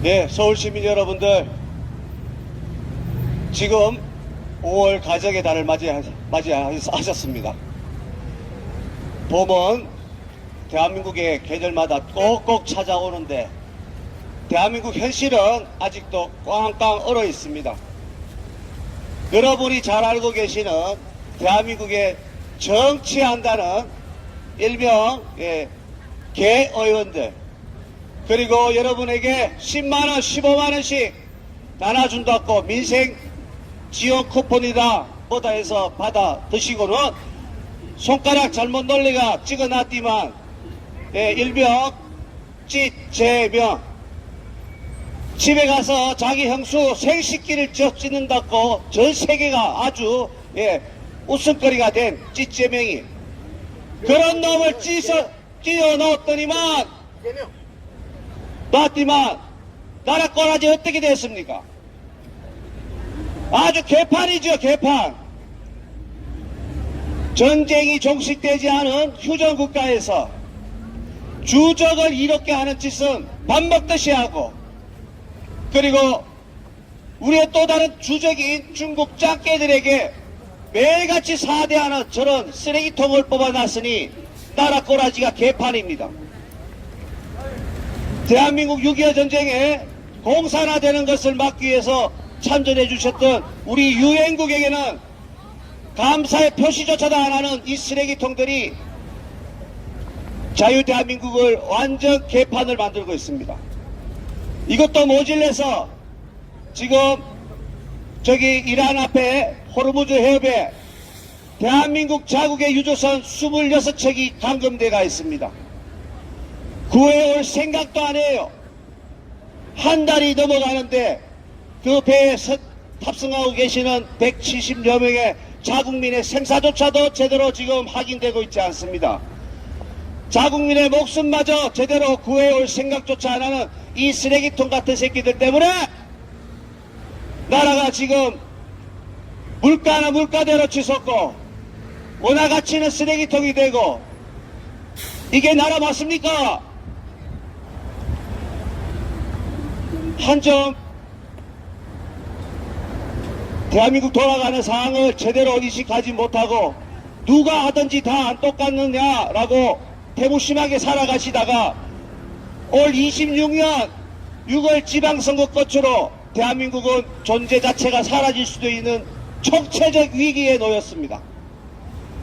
네, 서울시민 여러분들, 지금 5월 가정의 달을 맞이하셨습니다. 봄은 대한민국의 계절마다 꼭꼭 찾아오는데 대한민국 현실은 아직도 꽝꽝 얼어 있습니다. 여러분이 잘 알고 계시는 대한민국에 정치한다는 일명 개의원들, 그리고 여러분에게 10만원 15만원씩 나눠준다고 민생 지원 쿠폰이다 뭐다 해서 받아 드시고는 손가락 잘못 놀리가 찍어놨지만 일명 찌제명, 집에 가서 자기 형수 생식기를 찍는다고 전 세계가 아주 웃음거리가 된 찌제명이 그런 놈을 찌어 넣었더니만 놨지만 나라 꼬라지 어떻게 됐습니까? 아주 개판이죠, 개판. 전쟁이 종식되지 않은 휴전국가에서 주적을 이롭게 하는 짓은 밥 먹듯이 하고, 그리고 우리의 또 다른 주적인 중국 짱깨들에게 매일같이 사대하는 저런 쓰레기통을 뽑아놨으니 나라 꼬라지가 개판입니다. 대한민국 6.25 전쟁에 공산화되는 것을 막기 위해서 참전해 주셨던 우리 유엔국에게는 감사의 표시조차도 안 하는 이 쓰레기통들이 자유대한민국을 완전 개판을 만들고 있습니다. 이것도 모질래서 지금 저기 이란 앞에 호르무즈 해협에 대한민국 자국의 유조선 26척이 감금돼가 있습니다. 구해올 생각도 안 해요. 한 달이 넘어가는데 그 배에 탑승하고 계시는 170여 명의 자국민의 생사조차도 제대로 지금 확인되고 있지 않습니다. 자국민의 목숨마저 제대로 구해올 생각조차 안 하는 이 쓰레기통 같은 새끼들 때문에 나라가 지금 물가나 물가대로 치솟고 원화가치는 쓰레기통이 되고, 이게 나라 맞습니까? 한 점 대한민국 돌아가는 상황을 제대로 인식하지 못하고 누가 하든지 다 안 똑같느냐라고 태무심하게 살아가시다가 올 26년 6월 지방선거 끝으로 대한민국은 존재 자체가 사라질 수도 있는 총체적 위기에 놓였습니다.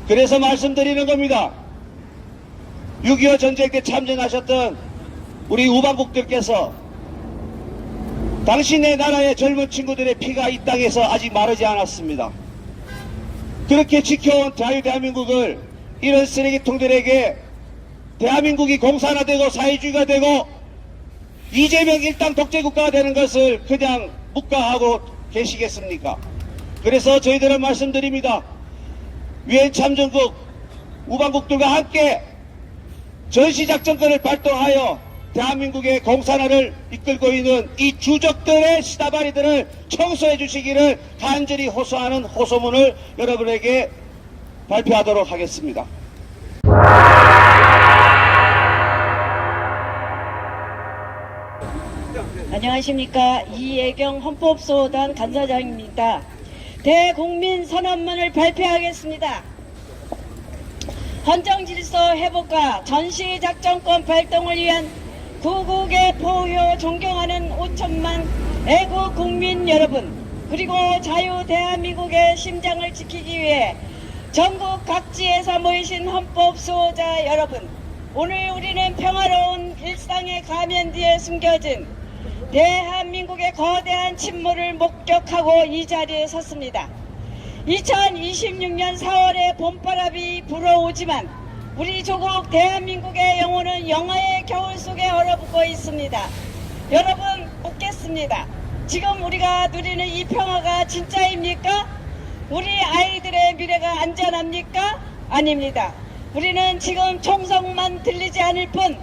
그래서 말씀드리는 겁니다. 6.25 전쟁 때 참전하셨던 우리 우방국들께서 당신의 나라의 젊은 친구들의 피가 이 땅에서 아직 마르지 않았습니다. 그렇게 지켜온 자유대한민국을 이런 쓰레기통들에게 대한민국이 공산화되고 사회주의가 되고 이재명 일당 독재국가가 되는 것을 그냥 묵과하고 계시겠습니까? 그래서 저희들은 말씀드립니다. 유엔 참전국 우방국들과 함께 전시작전권을 발동하여 대한민국의 공산화를 이끌고 있는 이 주적들의 시다바리들을 청소해 주시기를 간절히 호소하는 호소문을 여러분에게 발표하도록 하겠습니다. 안녕하십니까. 이예경 헌법소단 간사장입니다. 대국민 선언문을 발표하겠습니다. 헌정질서 회복과 전시작전권 발동을 위한 구국의 포효 존경하는 5천만 애국 국민 여러분, 그리고 자유 대한민국의 심장을 지키기 위해 전국 각지에서 모이신 헌법 수호자 여러분, 오늘 우리는 평화로운 일상의 가면 뒤에 숨겨진 대한민국의 거대한 침몰을 목격하고 이 자리에 섰습니다. 2026년 4월에 봄바람이 불어오지만 우리 조국 대한민국의 영혼은 영하의 겨울 속에 얼어붙고 있습니다. 여러분, 묻겠습니다. 지금 우리가 누리는 이 평화가 진짜입니까? 우리 아이들의 미래가 안전합니까? 아닙니다. 우리는 지금 총성만 들리지 않을 뿐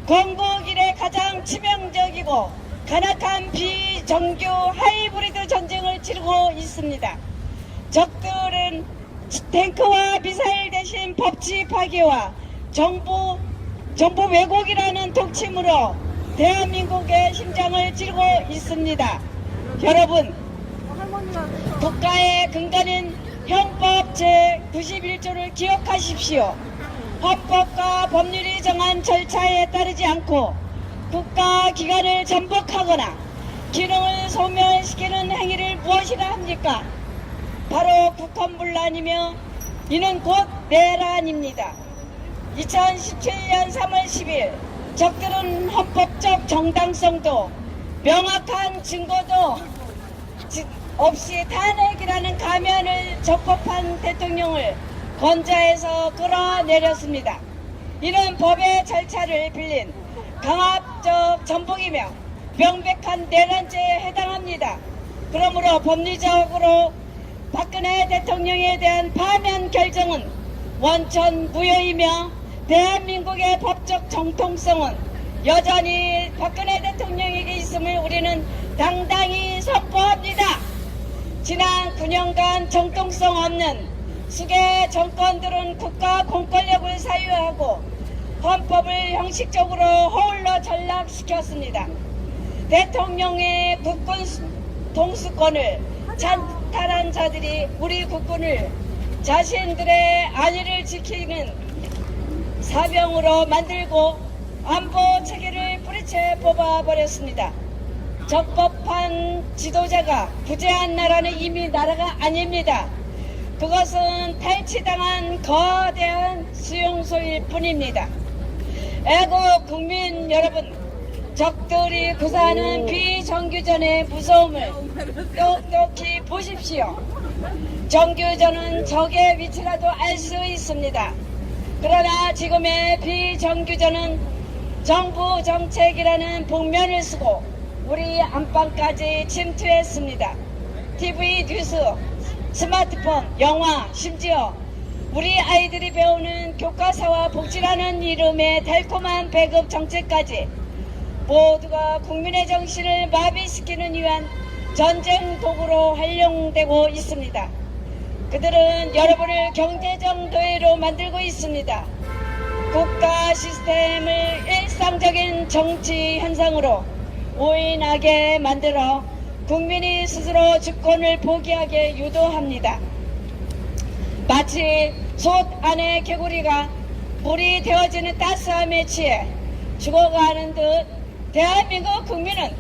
건국 이래 가장 치명적이고 간악한 비정규 하이브리드 전쟁을 치르고 있습니다. 적들은 탱크와 미사일 대신 법치 파기와 정부 왜곡이라는 독침으로 대한민국의 심장을 찌르고 있습니다. 여러분, 국가의 근간인 형법 제91조를 기억하십시오. 헌법과 법률이 정한 절차에 따르지 않고 국가 기관을 전복하거나 기능을 소멸시키는 행위를 무엇이라 합니까? 바로 국헌문란이며 이는 곧 내란입니다. 2017년 3월 10일 적들은 헌법적 정당성도 명확한 증거도 없이 탄핵이라는 가면을 적법한 대통령을 건자해서 끌어내렸습니다. 이는 법의 절차를 빌린 강압적 전복이며 명백한 내란죄에 해당합니다. 그러므로 법리적으로 박근혜 대통령에 대한 파면 결정은 원천 무효이며 대한민국의 법적 정통성은 여전히 박근혜 대통령에게 있음을 우리는 당당히 선포합니다. 지난 9년간 정통성 없는 수개 정권들은 국가 공권력을 사유하고 헌법을 형식적으로 허울로 전락시켰습니다. 대통령의 국군 동수권을 찬탈한 자들이 우리 국군을 자신들의 안위를 지키는 사병으로 만들고 안보 체계를 뿌리채 뽑아버렸습니다. 적법한 지도자가 부재한 나라는 이미 나라가 아닙니다. 그것은 탈취당한 거대한 수용소일 뿐입니다. 애국 국민 여러분, 적들이 구사하는 비정규전의 무서움을 똑똑히 보십시오. 정규전은 적의 위치라도 알 수 있습니다. 그러나 지금의 비정규전은 정부 정책이라는 복면을 쓰고 우리 안방까지 침투했습니다. TV, 뉴스, 스마트폰, 영화, 심지어 우리 아이들이 배우는 교과서와 복지라는 이름의 달콤한 배급 정책까지 모두가 국민의 정신을 마비시키는 위한 전쟁 도구로 활용되고 있습니다. 그들은 여러분을 경제적 노예로 만들고 있습니다. 국가 시스템을 일상적인 정치 현상으로 오인하게 만들어 국민이 스스로 주권을 포기하게 유도합니다. 마치 솥 안의 개구리가 물이 데워지는 따스함에 취해 죽어가는 듯 대한민국 국민은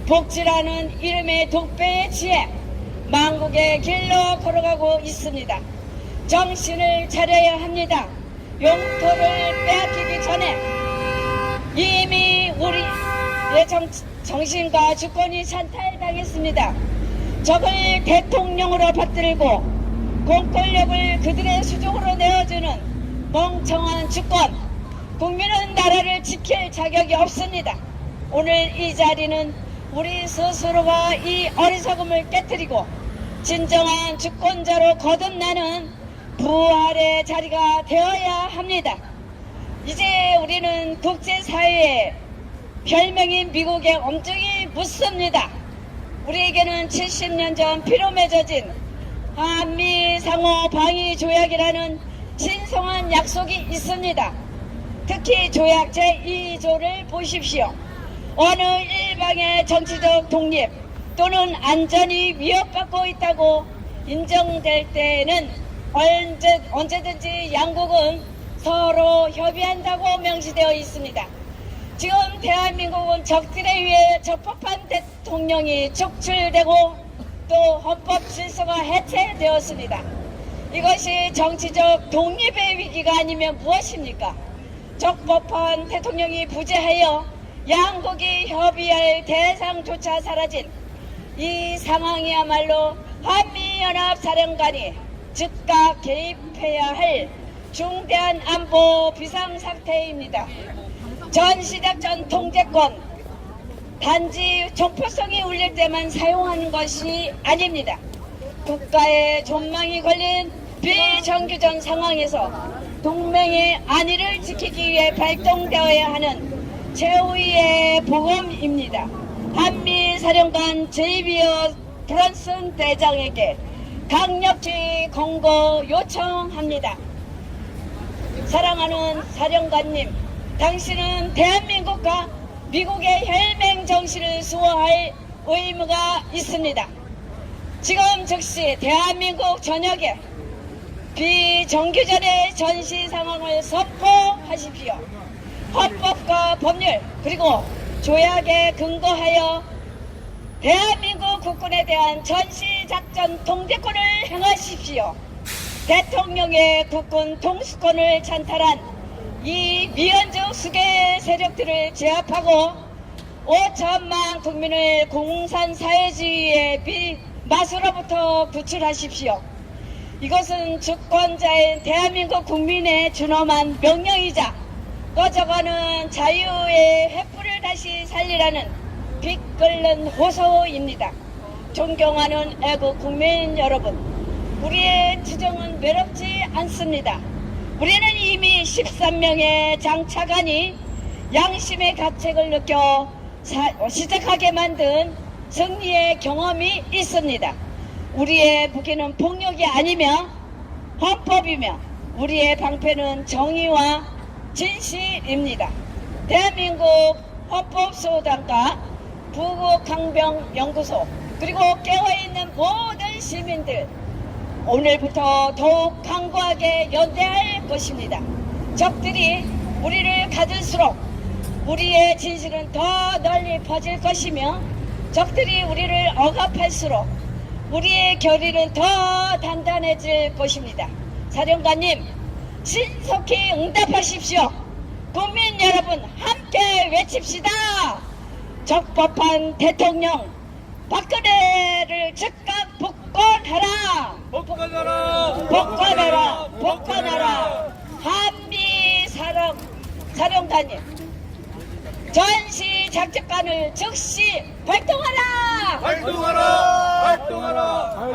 복지라는 이름의 독배에 취해 망국의 길로 걸어가고 있습니다. 정신을 차려야 합니다. 용토를 빼앗기기 전에 이미 우리의 정신과 주권이 찬탈당했습니다. 적을 대통령으로 받들고 공권력을 그들의 수종으로 내어주는 멍청한 주권, 국민은 나라를 지킬 자격이 없습니다. 오늘 이 자리는 우리 스스로가 이 어리석음을 깨뜨리고 진정한 주권자로 거듭나는 부활의 자리가 되어야 합니다. 이제 우리는 국제사회에 별명인 미국의 엄중히 묻습니다. 우리에게는 70년 전 피로 맺어진 한미 상호 방위 조약이라는 신성한 약속이 있습니다. 특히 조약 제2조를 보십시오. 어느 일방의 정치적 독립 또는 안전이 위협받고 있다고 인정될 때에는 언제든지 양국은 서로 협의한다고 명시되어 있습니다. 지금 대한민국은 적들에 의해 적법한 대통령이 축출되고 또 헌법 질서가 해체되었습니다. 이것이 정치적 독립의 위기가 아니면 무엇입니까? 적법한 대통령이 부재하여 양국이 협의할 대상조차 사라진 이 상황이야말로 한미연합사령관이 즉각 개입해야 할 중대한 안보 비상사태입니다. 전시작전 통제권 단지 총포성이 울릴 때만 사용하는 것이 아닙니다. 국가의 존망이 걸린 비정규전 상황에서 동맹의 안위를 지키기 위해 발동되어야 하는 최후의 보검입니다. 한미사령관 제이비어 브런슨 대장에게 강력히 권고 요청합니다. 사랑하는 사령관님, 당신은 대한민국과 미국의 혈맹 정신을 수호할 의무가 있습니다. 지금 즉시 대한민국 전역에 비정규전의 전시 상황을 선포하십시오. 헌법과 법률 그리고 조약에 근거하여 대한민국 국군에 대한 전시작전 통제권을 행하십시오. 대통령의 국군 통수권을 찬탈한 이 미연적 수계 세력들을 제압하고 5천만 국민을 공산사회주의의 맛으로부터 구출하십시오. 이것은 주권자인 대한민국 국민의 준엄한 명령이자 꺼져가는 자유의 횃불을 다시 살리라는 빛 끓는 호소입니다. 존경하는 애국 국민 여러분, 우리의 투정은 외롭지 않습니다. 우리는 이미 13명의 장차관이 양심의 가책을 느껴 시작하게 만든 승리의 경험이 있습니다. 우리의 무기는 폭력이 아니며 헌법이며 우리의 방패는 정의와 진실입니다. 대한민국 헌법소단과 부국항병연구소 그리고 깨어있는 모든 시민들, 오늘부터 더욱 강고하게 연대할 것입니다. 적들이 우리를 가질수록 우리의 진실은 더 널리 퍼질 것이며 적들이 우리를 억압할수록 우리의 결의는 더 단단해질 것입니다. 사령관님, 신속히 응답하십시오. 국민 여러분, 함께 외칩시다. 적법한 대통령 박근혜를 즉각 복권하라. 복권하라. 복권하라. 한미 사령관님, 전시 작전관을 즉시 발동하라.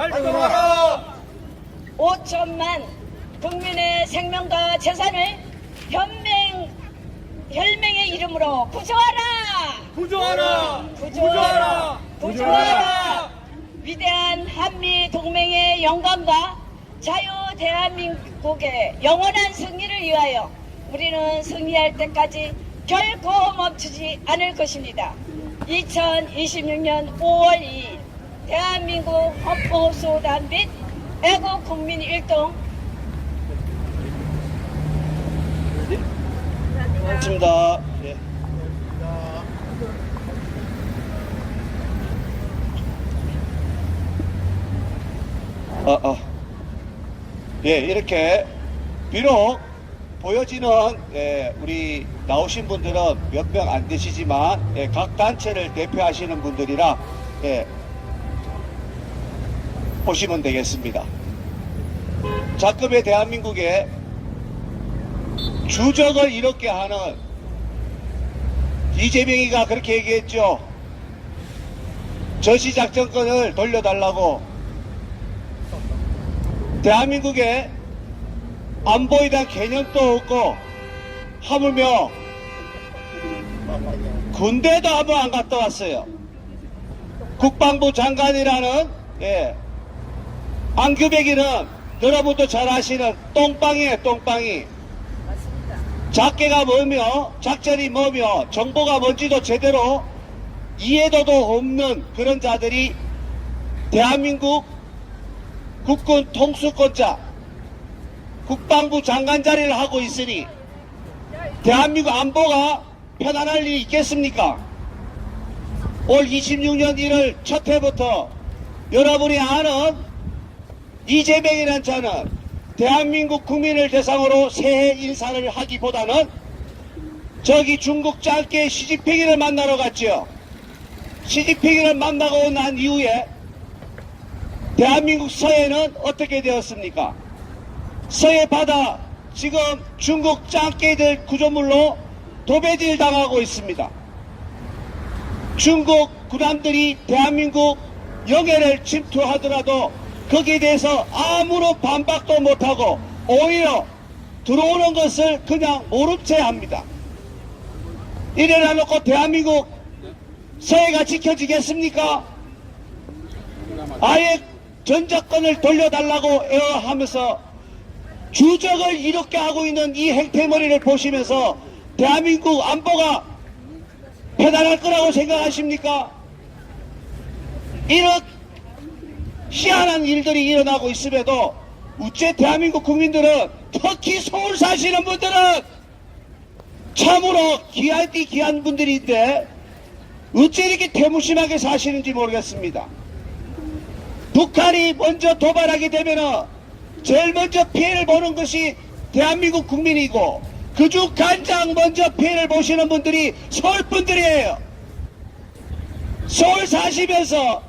활동하라. 5천만 국민의 생명과 재산을 혈맹의 이름으로 구조하라. 위대한 한미 동맹의 영광과 자유 대한민국의 영원한 승리를 위하여 우리는 승리할 때까지 결코 멈추지 않을 것입니다. 2026년 5월 2일 대한민국 헌법소단 및 애국국민 일동 고맙습니다. 예. 예, 이렇게 비록 보여지는 우리 나오신 분들은 몇 명 안 되시지만 각 단체를 대표하시는 분들이라 보시면 되겠습니다. 자급의 대한민국에 주적을 이렇게 하는 이재명이가 그렇게 얘기했죠. 전시작전권을 돌려달라고. 대한민국에 안보에 대한 개념도 없고 하물며 군대도 한번 안 갔다 왔어요. 국방부 장관이라는 안규백이는 여러분도 잘 아시는 똥빵이에요. 똥빵이. 작계가 뭐며 작전이 뭐며 정보가 뭔지도 제대로 이해도도 없는 그런 자들이 대한민국 국군 통수권자 국방부 장관 자리를 하고 있으니 대한민국 안보가 편안할 일이 있겠습니까? 올 26년 1월 첫 해부터 여러분이 아는 이재명이라는 자는 대한민국 국민을 대상으로 새해 인사를 하기보다는 저기 중국 짱깨 시진핑이를 만나러 갔죠. 시진핑이를 만나고 난 이후에 대한민국 서해는 어떻게 되었습니까? 서해 바다 지금 중국 짱깨들 구조물로 도배질 당하고 있습니다. 중국 군함들이 대한민국 영해를 침투하더라도 거기에 대해서 아무런 반박도 못하고 오히려 들어오는 것을 그냥 모른 채 합니다. 이래라 놓고 대한민국 서해가 지켜지겠습니까? 아예 전작권을 돌려달라고 애호하면서 주적을 이렇게 하고 있는 이 행태머리를 보시면서 대한민국 안보가 편안할 거라고 생각하십니까? 이런 희한한 일들이 일어나고 있음에도 우째 대한민국 국민들은, 특히 서울 사시는 분들은 참으로 귀한 분들인데 어째 이렇게 태무심하게 사시는지 모르겠습니다. 북한이 먼저 도발하게 되면은 제일 먼저 피해를 보는 것이 대한민국 국민이고, 그중 가장 먼저 피해를 보시는 분들이 서울 분들이에요. 서울 사시면서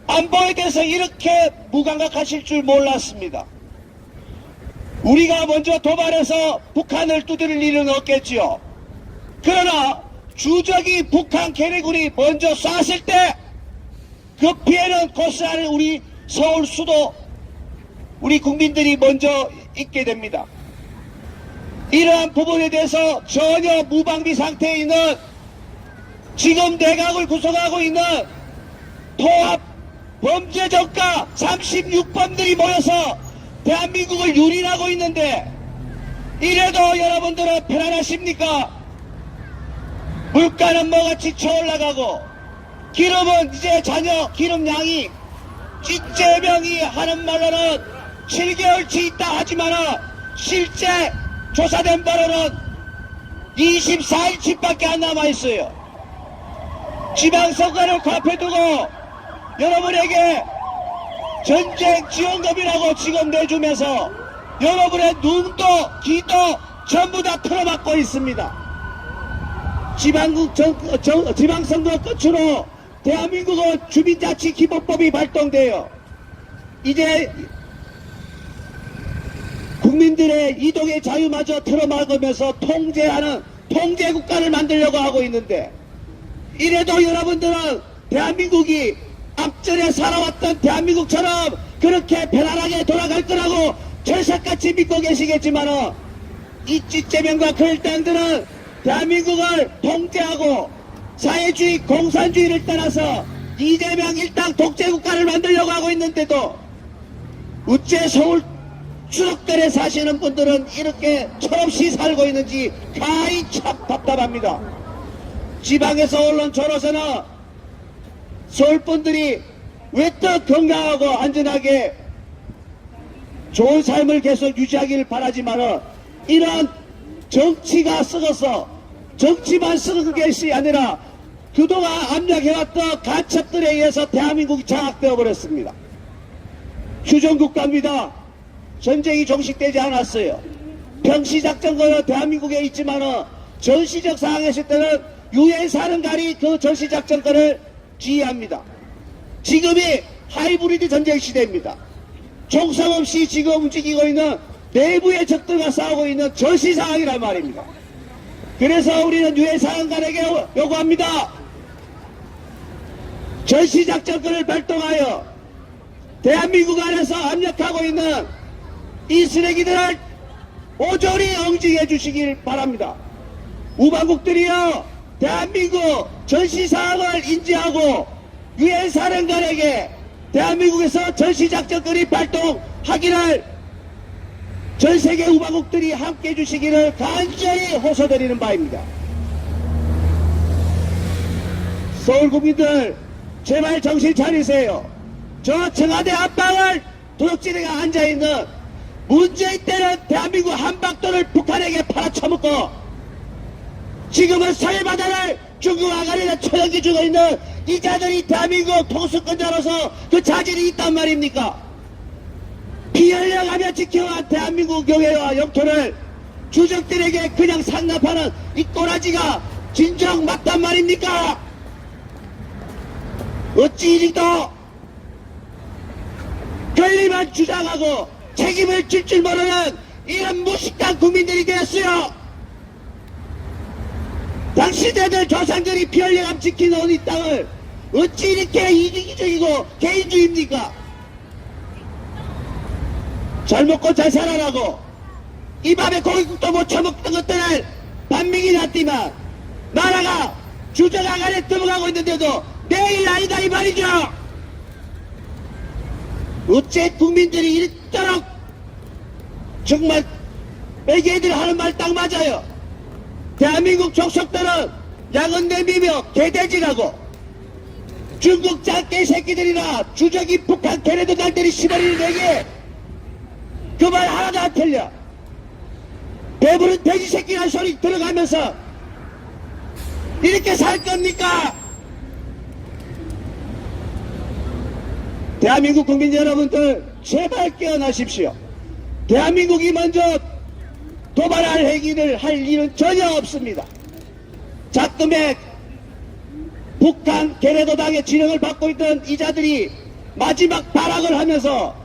안보에 대해서 이렇게 무감각하실 줄 몰랐습니다. 우리가 먼저 도발해서 북한을 두드릴 일은 없겠지요. 그러나 주적이 북한 괴뢰군이 먼저 쐈을 때 그 피해는 고스란히 우리 서울 수도 우리 국민들이 먼저 입게 됩니다. 이러한 부분에 대해서 전혀 무방비 상태에 있는 지금 내각을 구성하고 있는 통합 범죄정가 36범들이 모여서 대한민국을 유린하고 있는데, 이래도 여러분들은 편안하십니까? 물가는 뭐같이 쳐올라가고 기름은 이제 전혀 기름량이 찌째명이 하는 말로는 7개월치 있다 하지만은 실제 조사된 바로는 24일치밖에 안 남아있어요. 지방선거를 코앞에 두고 여러분에게 전쟁 지원금이라고 지금 내주면서 여러분의 눈도 귀도 전부 다 틀어막고 있습니다. 지방선거 끝으로 대한민국은 주민자치기본법이 발동돼요. 이제 국민들의 이동의 자유마저 틀어막으면서 통제하는 통제국가를 만들려고 하고 있는데, 이래도 여러분들은 대한민국이 앞전에 살아왔던 대한민국처럼 그렇게 편안하게 돌아갈 거라고 철석같이 믿고 계시겠지만은, 이 찌째명과 그 일당들은 대한민국을 통제하고 사회주의 공산주의를 따라서 이재명 일당 독재국가를 만들려고 하고 있는데도 어째 서울 수도권에 사시는 분들은 이렇게 철없이 살고 있는지 가히 참 답답합니다. 지방에서 언론 조로서는 서울 분들이 왜 또 건강하고 안전하게 좋은 삶을 계속 유지하기를 바라지만은, 이런 정치가 썩어서 정치만 썩은 것이 아니라 그동안 압력해왔던 간첩들에 의해서 대한민국이 장악되어 버렸습니다. 휴전국가입니다. 전쟁이 종식되지 않았어요. 평시작전권은 대한민국에 있지만은 전시적 상황에 있을 때는 유엔 사령관이 그 전시작전권을 지휘합니다. 지금이 하이브리드 전쟁 시대입니다. 총성 없이 지금 움직이고 있는 내부의 적들과 싸우고 있는 전시 상황이란 말입니다. 그래서 우리는 유엔 사령관에게 요구합니다. 전시작전권을 발동하여 대한민국 안에서 압력하고 있는 이 쓰레기들을 오조리 응징해 주시길 바랍니다. 우방국들이여, 대한민국 전시사항을 인지하고 유엔 사령관에게 대한민국에서 전시작전권이 발동하기를 전세계 우방국들이 함께 해주시기를 간절히 호소드리는 바입니다. 서울 국민들, 제발 정신 차리세요. 저 청와대 앞방을 도둑질이가 앉아있는 문재인 때는 대한민국 한반도를 북한에게 팔아쳐먹고 지금은 서해바다를 중국 아가리에 초연기 주고 있는 이 자들이 대한민국 통수권자로서 그 자질이 있단 말입니까? 피 흘려가며 지켜온 대한민국 영해와 영토를 주적들에게 그냥 상납하는 이 꼬라지가 진정 맞단 말입니까? 어찌 이리도 권리만 주장하고 책임을 질 줄 모르는 이런 무식한 국민들이 되었어요. 당신네들 조상들이 피 흘려감 지키는 이 땅을 어찌 이렇게 이기적이고 개인주의입니까? 잘 먹고 잘 살아라고 이 밥에 고깃국도 못 처먹던 것들을 반민이 났지만 나라가 주적 아간에 들어가고 있는데도 내일 아니다 이 말이죠. 어째 국민들이 이토록 정말 매개들 하는 말 딱 맞아요. 대한민국 족속들은 양은 내미며 개돼지라고 중국 짝개 새끼들이나 주적이 북한 걔네들 날들이 시버리는 얘기 그 말 하나도 안 틀려. 배부른 돼지 새끼라는 소리 들어가면서 이렇게 살 겁니까? 대한민국 국민 여러분들 제발 깨어나십시오. 대한민국이 먼저 도발할 행위를 할 일은 전혀 없습니다. 작금의 북한 게레도당의 지령을 받고 있던 이자들이 마지막 발악을 하면서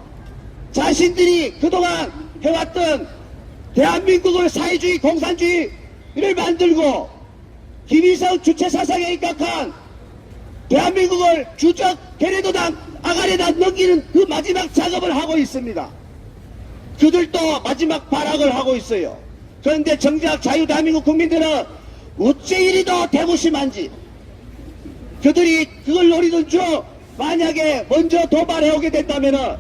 자신들이 그동안 해왔던 대한민국을 사회주의 공산주의를 만들고 김일성 주체 사상에 입각한 대한민국을 주적 게레도당 아가리에다 넘기는 그 마지막 작업을 하고 있습니다. 그들도 마지막 발악을 하고 있어요. 그런데 정작 자유대한민국 국민들은 어째 이리 더 대무심한지 그들이 그걸 노리던 중 만약에 먼저 도발해오게 된다면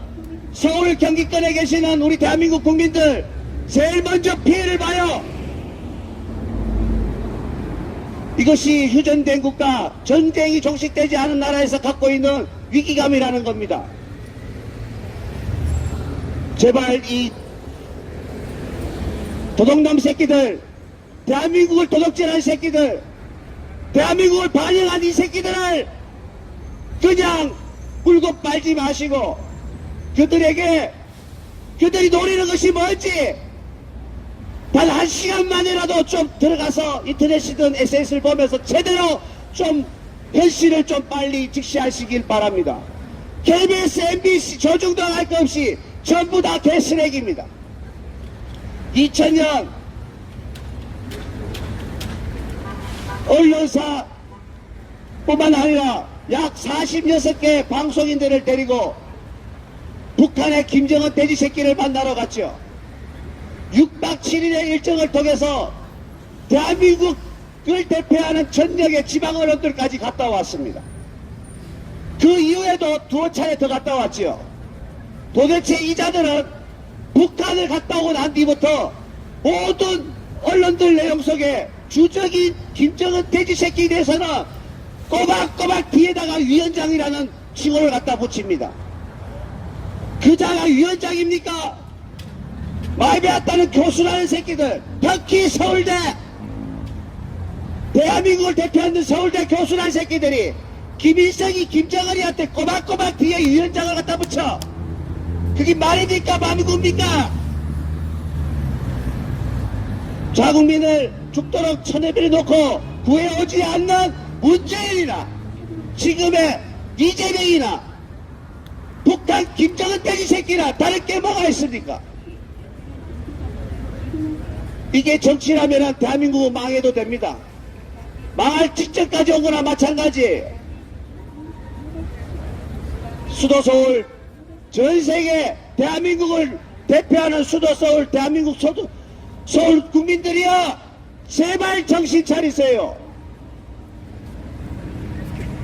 서울 경기권에 계시는 우리 대한민국 국민들 제일 먼저 피해를 봐요. 이것이 휴전된 국가, 전쟁이 종식되지 않은 나라에서 갖고 있는 위기감이라는 겁니다. 제발 이 도둑놈 새끼들, 대한민국을 도둑질한 새끼들, 대한민국을 반영한 이 새끼들을 그냥 물고 빨지 마시고 그들에게 그들이 노리는 것이 뭔지 단 한 시간만이라도 좀 들어가서 인터넷이든 SNS를 보면서 제대로 좀 현실을 좀 빨리 직시하시길 바랍니다. KBS, MBC 조중동 할 것 없이 전부 다 개쓰레기입니다. 2000년 언론사 뿐만 아니라 약 46개 방송인들을 데리고 북한의 김정은 돼지 새끼를 만나러 갔죠. 6박 7일의 일정을 통해서 대한민국을 대표하는 전역의 지방 언론들까지 갔다 왔습니다. 그 이후에도 두어 차례 더 갔다 왔지요. 도대체 이 자들은 북한을 갔다 오고 난 뒤부터 모든 언론들 내용 속에 주적인 김정은 돼지 새끼에 대해서는 꼬박꼬박 뒤에다가 위원장이라는 칭호를 갖다 붙입니다. 그 자가 위원장입니까? 말 배웠다는 교수라는 새끼들, 특히 서울대, 대한민국을 대표하는 서울대 교수라는 새끼들이 김일성이 김정은이한테 꼬박꼬박 뒤에 위원장을 갖다 붙여. 그게 말입니까? 맘이굽니까? 자국민을 죽도록 천내비를 놓고 구해오지 않는 문재인이나 지금의 이재명이나 북한 김정은 돼지 새끼나 다를 게 뭐가 있습니까? 이게 정치라면 대한민국은 망해도 됩니다. 망할 직전까지 온 거나 마찬가지. 수도 서울, 전 세계 대한민국을 대표하는 수도 서울, 대한민국 서울 국민들이여 제발 정신 차리세요.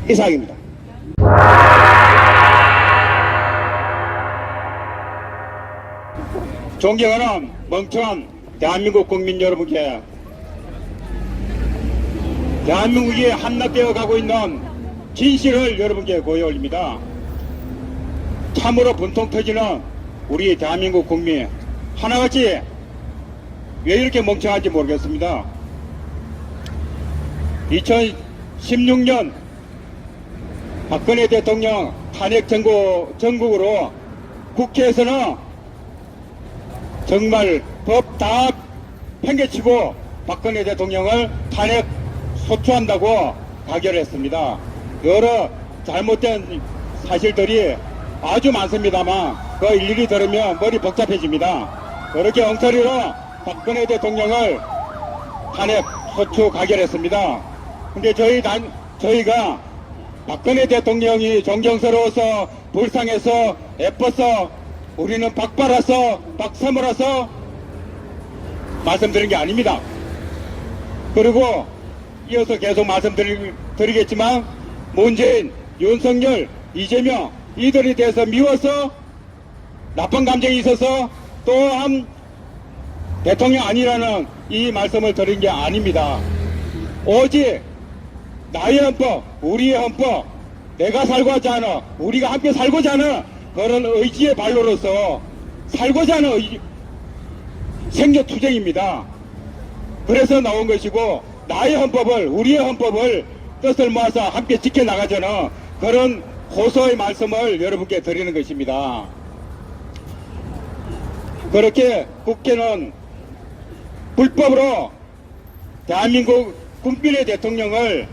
이상입니다. 존경하는 멍청한 대한민국 국민 여러분께 대한민국이 함락되어 가고 있는 진실을 여러분께 보여올립니다. 참으로 분통 터지는 우리 대한민국 국민 하나같이 왜 이렇게 멍청한지 모르겠습니다. 2016년 박근혜 대통령 탄핵 정국으로 국회에서는 정말 법 다 팽개치고 박근혜 대통령을 탄핵 소추한다고 가결했습니다. 여러 잘못된 사실들이 아주 많습니다만 그 일일이 들으면 머리 복잡해집니다. 그렇게 엉터리로 박근혜 대통령을 탄핵 소추 가결했습니다. 근데 저희가 박근혜 대통령이 존경스러워서 불쌍해서 예뻐서 우리는 박바라서 박사모라서 말씀드린 게 아닙니다. 그리고 이어서 계속 말씀드리겠지만 문재인, 윤석열, 이재명 이들에 대해서 미워서 나쁜 감정이 있어서 또한 대통령 아니라는 이 말씀을 드린 게 아닙니다. 오직 나의 헌법, 우리의 헌법, 내가 살고자 하는, 우리가 함께 살고자 하는 그런 의지의 발로로서 살고자 하는 생존투쟁입니다. 그래서 나온 것이고, 나의 헌법을, 우리의 헌법을 뜻을 모아서 함께 지켜나가자는 그런 호소의 말씀을 여러분께 드리는 것입니다. 그렇게 국회는 불법으로 대한민국 국민의 대통령을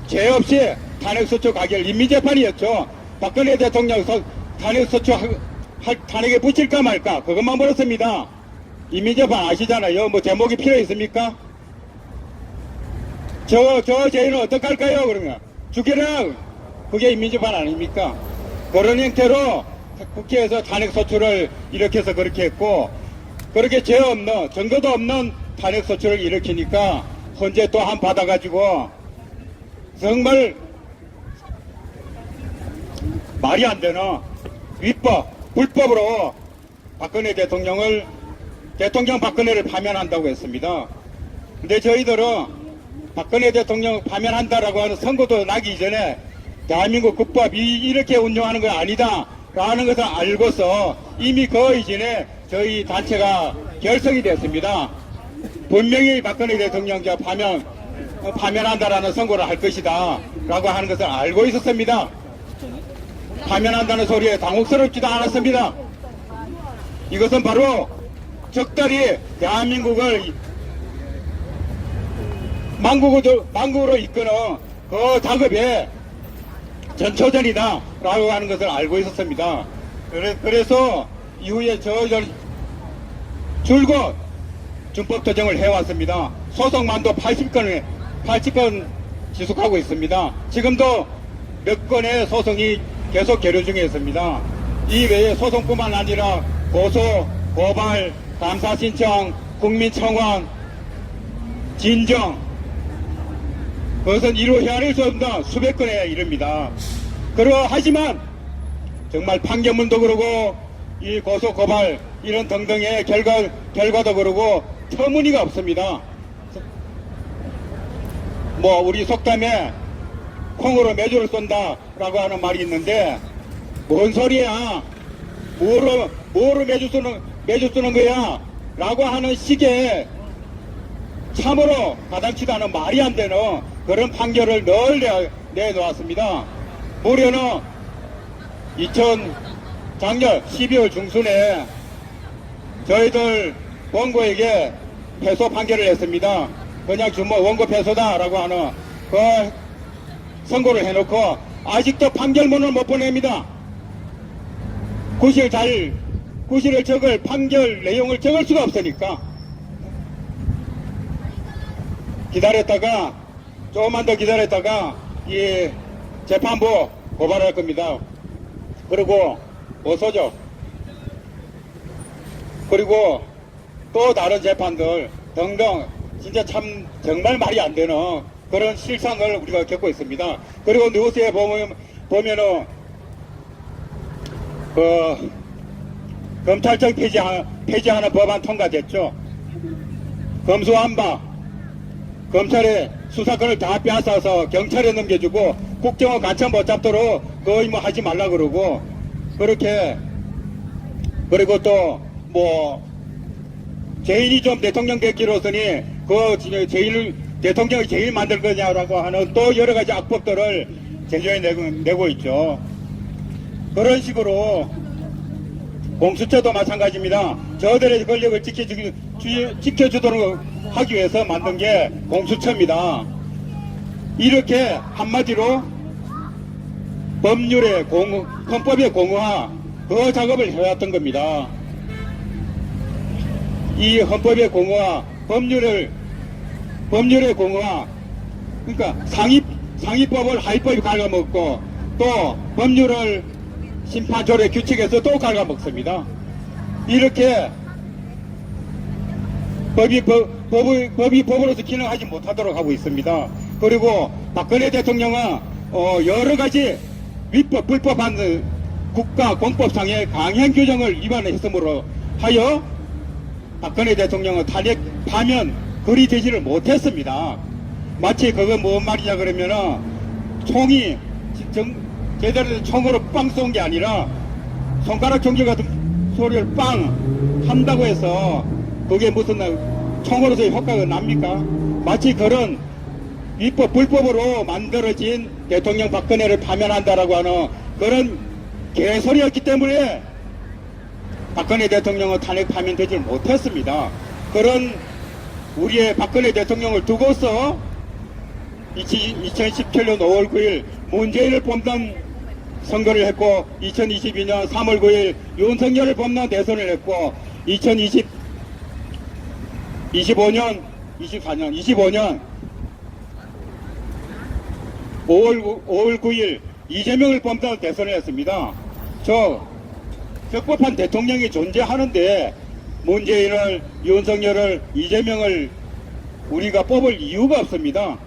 죄 없이 탄핵소추 가결 인민재판이었죠. 박근혜 대통령 탄핵소추 탄핵에 붙일까 말까 그것만 물었습니다. 인민재판 아시잖아요. 뭐 제목이 필요 있습니까? 저 죄인은 어떡할까요? 그러면 죽여라. 그게 인민재판 아닙니까? 그런 형태로 국회에서 탄핵소추를 일으켜서 그렇게 했고, 그렇게 죄 없는, 증거도 없는 탄핵소추를 일으키니까 헌재 또 한 받아가지고 정말 말이 안 되는 위법, 불법으로 박근혜 대통령을, 대통령 박근혜를 파면한다고 했습니다. 근데 저희들은 박근혜 대통령 파면한다라고 하는 선고도 나기 이전에 대한민국 국법이 이렇게 운영하는 거 아니다 라는 것을 알고서 이미 그 이전에 저희 단체가 결성이 됐습니다. 분명히 박근혜 대통령자 파면한다라는 선고를 할 것이다 라고 하는 것을 알고 있었습니다. 파면한다는 소리에 당혹스럽지도 않았습니다. 이것은 바로 적절히 대한민국을 망국으로 이끄는 그 작업에 전초전이다 라고 하는 것을 알고 있었습니다. 그래서 이후에 저희들 줄곧 준법투쟁을 해왔습니다. 소송만도 80건 지속하고 있습니다. 지금도 몇 건의 소송이 계속 계류 중에 있습니다. 이 외에 소송뿐만 아니라 고소, 고발, 감사 신청, 국민청원, 진정, 그것은 이루 헤아릴 수 없는 수백 건에 이릅니다. 하지만 정말 판결문도 그러고 이 고소, 고발 이런 등등의 결과도 그러고 터무니가 없습니다. 뭐 우리 속담에 콩으로 매주를 쏜다라고 하는 말이 있는데 뭔 소리야? 뭐로 매주 쓰는 거야? 라고 하는 식의 참으로 가당치도 않은 말이 안 되는 그런 판결을 늘 내놓았습니다. 무려는 작년 12월 중순에 저희들 원고에게 패소 판결을 했습니다. 그냥 원고 패소다라고 하는 그 선고를 해놓고 아직도 판결문을 못 보냅니다. 구실을 적을 판결 내용을 적을 수가 없으니까 기다렸다가 조금만 더 기다렸다가 이 재판부 고발할 겁니다. 그리고 고소죠. 그리고 또 다른 재판들 등등 진짜 참 정말 말이 안 되는 그런 실상을 우리가 겪고 있습니다. 그리고 뉴스에 보면은 그 검찰청 폐지하는 법안 통과됐죠. 검수완박 검찰의 수사권을 다 빼앗아서 경찰에 넘겨주고 국정원 간첩 못 잡도록 거의 뭐 하지 말라 그러고 그렇게 그리고 또 뭐 죄인이 좀 대통령 됐기로서니 대통령이 제일 만들 거냐라고 하는 또 여러 가지 악법들을 제조해 내고 있죠. 그런 식으로 공수처도 마찬가지입니다. 저들의 권력을 지켜주도록 하기 위해서 만든 게 공수처입니다. 이렇게 한마디로 헌법의 공허화 그 작업을 해왔던 겁니다. 이 헌법의 공허화, 법률의 공허화, 그러니까 상위법을 하위법이 갉아먹고 또 법률을 심판조례 규칙에서 또 갉아먹습니다. 이렇게 법이 법으로서 기능하지 못하도록 하고 있습니다. 그리고 박근혜 대통령은 여러 가지 위법, 불법한 국가 공법상의 강행 규정을 위반했으므로 하여 박근혜 대통령은 탄핵 파면 거리되지를 못했습니다. 마치 그거 뭔 말이냐 그러면은 총이 제대로 된 총으로 빵 쏜 게 아니라 손가락 경질 같은 소리를 빵 한다고 해서 그게 무슨 총으로서의 효과가 납니까? 마치 그런 위법 불법으로 만들어진 대통령 박근혜를 파면한다라고 하는 그런 개소리였기 때문에 박근혜 대통령은 탄핵 파면되지 못했습니다. 그런 우리의 박근혜 대통령을 두고서 2017년 5월 9일 문재인을 뽑는 선거를 했고 2022년 3월 9일 윤석열을 뽑는 대선을 했고 25년 5월 9일 이재명을 뽑는 대선을 했습니다. 적법한 대통령이 존재하는데 문재인을, 윤석열을, 이재명을 우리가 뽑을 이유가 없습니다.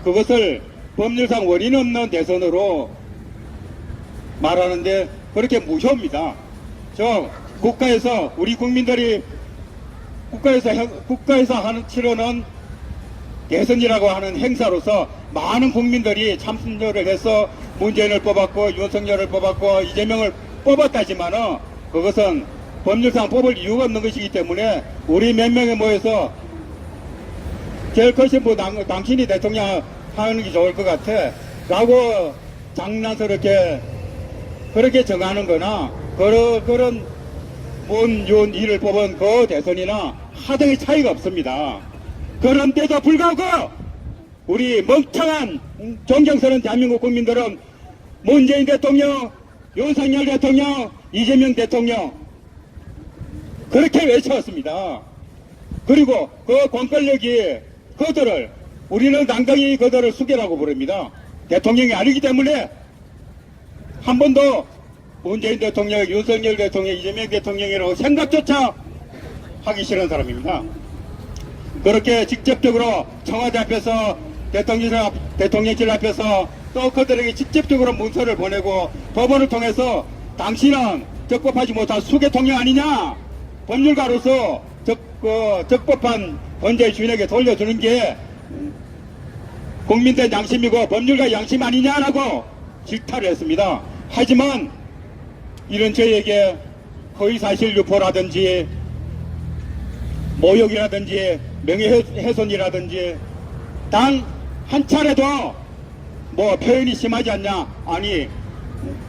그것을 법률상 원인 없는 대선으로 말하는데 그렇게 무효입니다. 국가에서 우리 국민들이 국가에서 치르는 대선이라고 하는 행사로서 많은 국민들이 참여를 해서 문재인을 뽑았고 윤석열을 뽑았고 이재명을 뽑았다지만은 그것은 법률상 뽑을 이유가 없는 것이기 때문에 우리 몇 명이 모여서 제일 크신 분 당신이 대통령 하는 게 좋을 것 같아 라고 장난스럽게 그렇게 정하는 거나 그런 문윤희를 뽑은 그 대선이나 하등의 차이가 없습니다. 그런데도 불구하고 우리 멍청한 존경스러운 대한민국 국민들은 문재인 대통령, 윤석열 대통령, 이재명 대통령 그렇게 외쳤습니다. 그리고 그 권권력이 우리는 당당히 그들을 수괴라고 부릅니다. 대통령이 아니기 때문에 한 번도 문재인 대통령, 윤석열 대통령, 이재명 대통령이라고 생각조차 하기 싫은 사람입니다. 그렇게 직접적으로 청와대 앞에서 대통령실 앞에서 또 그들에게 직접적으로 문서를 보내고 법원을 통해서 당신은 적법하지 못한 수개통령 아니냐? 법률가로서 적법한 권자의 주인에게 돌려주는 게 국민들 양심이고 법률가 양심 아니냐라고 질타를 했습니다. 하지만 이런 저에게 허위사실 유포라든지 모욕이라든지 명예훼손이라든지 단 한 차례도 뭐 표현이 심하지 않냐, 아니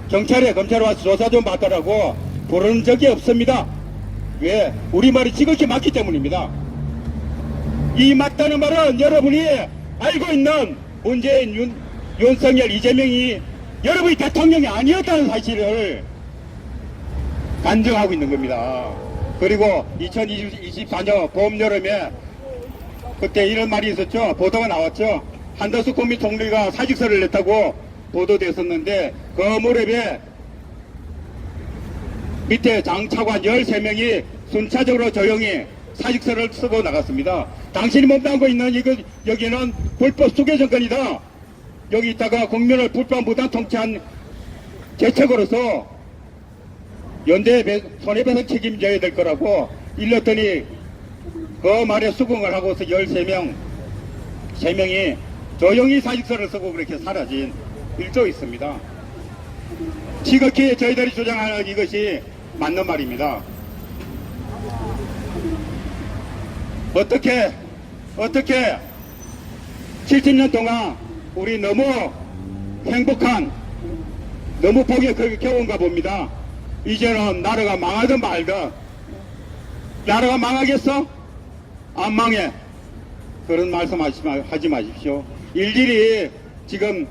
경찰에 검찰에 와서 조사 좀 받더라고 부르는 적이 없습니다. 왜? 우리 말이 지극히 맞기 때문입니다. 이 맞다는 말은 여러분이 알고 있는 문재인, 윤석열, 이재명이 여러분이 대통령이 아니었다는 사실을 간증하고 있는 겁니다. 그리고 2024년 봄 여름에 그때 이런 말이 있었죠. 보도가 나왔죠. 한덕수 국민 총리가 사직서를 냈다고 보도됐었는데 그 무렵에 밑에 장차관 13명이 순차적으로 조용히 사직서를 쓰고 나갔습니다. 당신이 몸담고 있는 여기는 불법 수괴 정권이다. 여기 있다가 국민을 불법 무단 통치한 재책으로서 연대 손해배상 책임져야 될 거라고 일렀더니 그 말에 수긍을 하고서 13명, 3명이 조용히 사직서를 쓰고 그렇게 사라진 일도 있습니다. 지극히 저희들이 주장하는 이것이 맞는 말입니다. 어떻게 70년 동안 우리 너무 행복한, 너무 복에 겨운가 봅니다. 이제는 나라가 망하든 말든. 나라가 망하겠어? 안 망해. 그런 말씀 하지 마십시오. 일일이 지금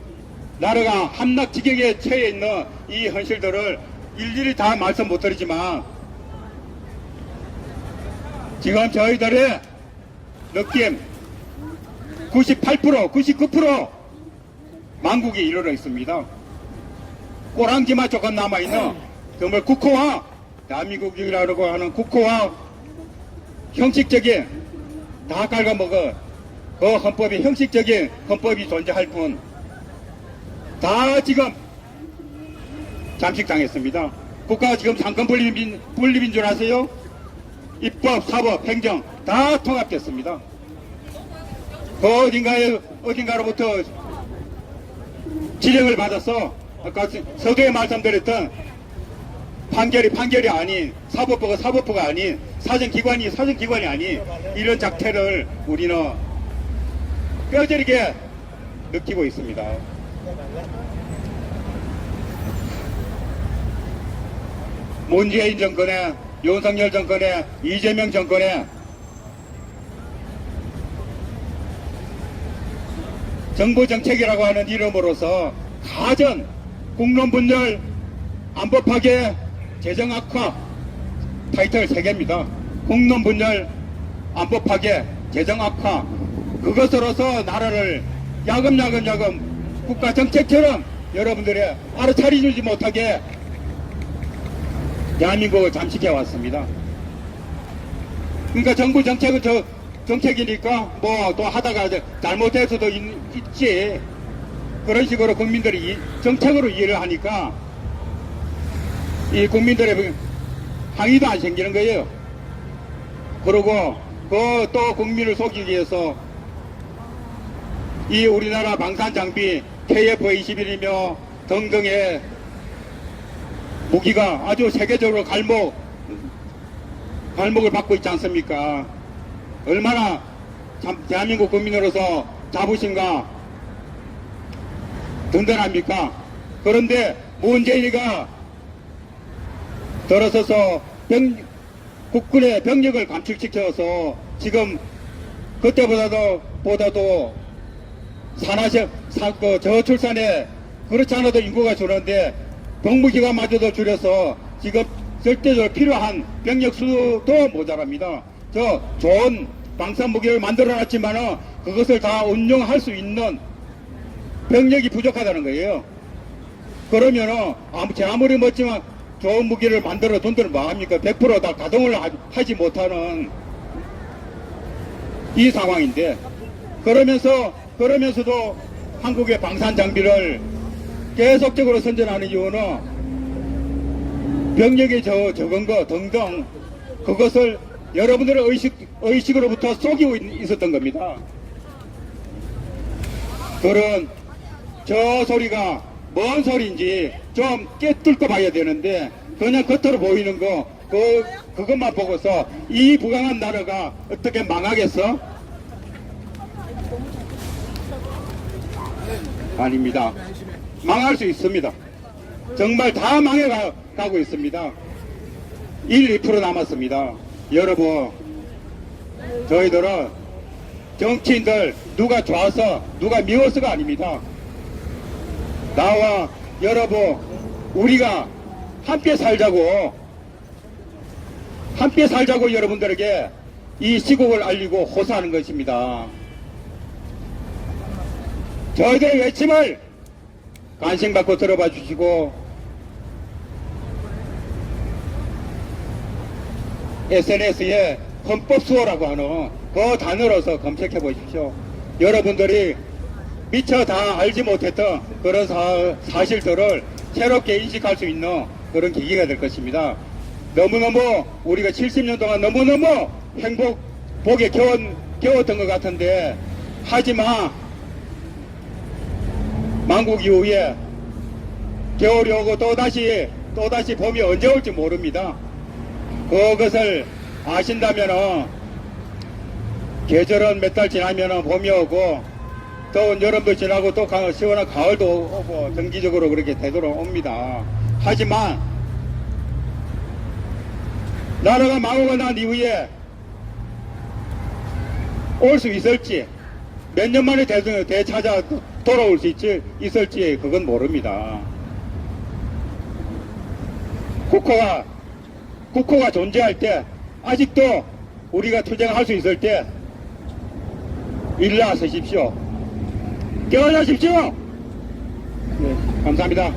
나라가 함락지경에 처해 있는 이 현실들을 일일이 다 말씀 못 드리지만 지금 저희들의 느낌 98%, 99% 망국이 이르러 있습니다. 꼬랑지만 조금 남아있는 정말 국호와 대한민국이라고 하는 국호와 형식적인 다 갉아먹어 그 헌법이 형식적인 헌법이 존재할 뿐 다 지금 잠식당했습니다. 국가가 지금 상권 분립인 줄 아세요? 입법, 사법, 행정 다 통합됐습니다. 그 어딘가로부터 지령을 받아서 아까 서두에 말씀드렸던 판결이 아닌 사법부가 아닌 사정기관이 아닌 이런 작태를 우리는 뼈저리게 느끼고 있습니다. 문재인 정권에, 윤석열 정권에, 이재명 정권에 정부 정책이라고 하는 이름으로서 가전, 국론 분열, 안보 파괴, 재정 악화 타이틀 3개입니다. 국론 분열, 안보 파괴, 재정 악화 그것으로서 나라를 야금야금 국가 정책처럼 여러분들이 알아차리지 못하게 대한민국을 잠식해 왔습니다. 그러니까 정부 정책은 정책이니까 뭐 또 하다가 잘못될 수도 있지. 그런 식으로 국민들이 정책으로 이해를 하니까 이 국민들의 항의도 안 생기는 거예요. 그리고 그 또 국민을 속이기 위해서 이 우리나라 방산 장비 KF-21이며 등등의 무기가 아주 세계적으로 갈목을 받고 있지 않습니까? 얼마나 참 대한민국 국민으로서 자부심과 든든합니까? 그런데 문재인이가 들어서서 국군의 병력을 감축시켜서 지금 그때보다도 저출산에 그렇지 않아도 인구가 줄었는데 복무기간마저도 줄여서 지금 절대적으로 필요한 병력 수도 모자랍니다. 저 좋은 방산무기를 만들어놨지만 그것을 다 운용할 수 있는 병력이 부족하다는 거예요. 그러면은 아무리 멋지만 좋은 무기를 만들어 돈들을 뭐합니까? 100%다 가동을 하지 못하는 이 상황인데 그러면서도 한국의 방산 장비를 계속적으로 선전하는 이유는 병력이 적은 거 등등 그것을 여러분들의 의식으로부터 속이고 있었던 겁니다. 그런 저 소리가 뭔 소리인지 좀 깨뚫고 봐야 되는데 그냥 겉으로 보이는 거 그것만 보고서 이 부강한 나라가 어떻게 망하겠어? 아닙니다. 망할 수 있습니다. 정말 다 망해가고 있습니다. 1, 2% 남았습니다. 여러분, 저희들은 정치인들 누가 좋아서 누가 미워서가 아닙니다. 나와 여러분 우리가 함께 살자고 여러분들에게 이 시국을 알리고 호소하는 것입니다. 저희들의 외침을 관심받고 들어봐 주시고 SNS에 헌법수호라고 하는 그 단어로서 검색해 보십시오. 여러분들이 미처 다 알지 못했던 그런 사실들을 새롭게 인식할 수 있는 그런 계기가 될 것입니다. 너무너무 우리가 70년 동안 너무너무 복에 겨웠던 것 같은데 하지만 만국 이후에 겨울이 오고 또다시 봄이 언제 올지 모릅니다. 그것을 아신다면은 계절은 몇 달 지나면은 봄이 오고 더운 여름도 지나고 또 시원한 가을도 오고 정기적으로 그렇게 되돌아옵니다. 하지만 나라가 망하고 난 이후에 올 수 있을지 몇 년 만에 되찾아 돌아올 수 있을지 그건 모릅니다. 국호가 존재할 때 아직도 우리가 투쟁할 수 있을 때 일어나서십시오. 깨어나십시오. 네, 감사합니다.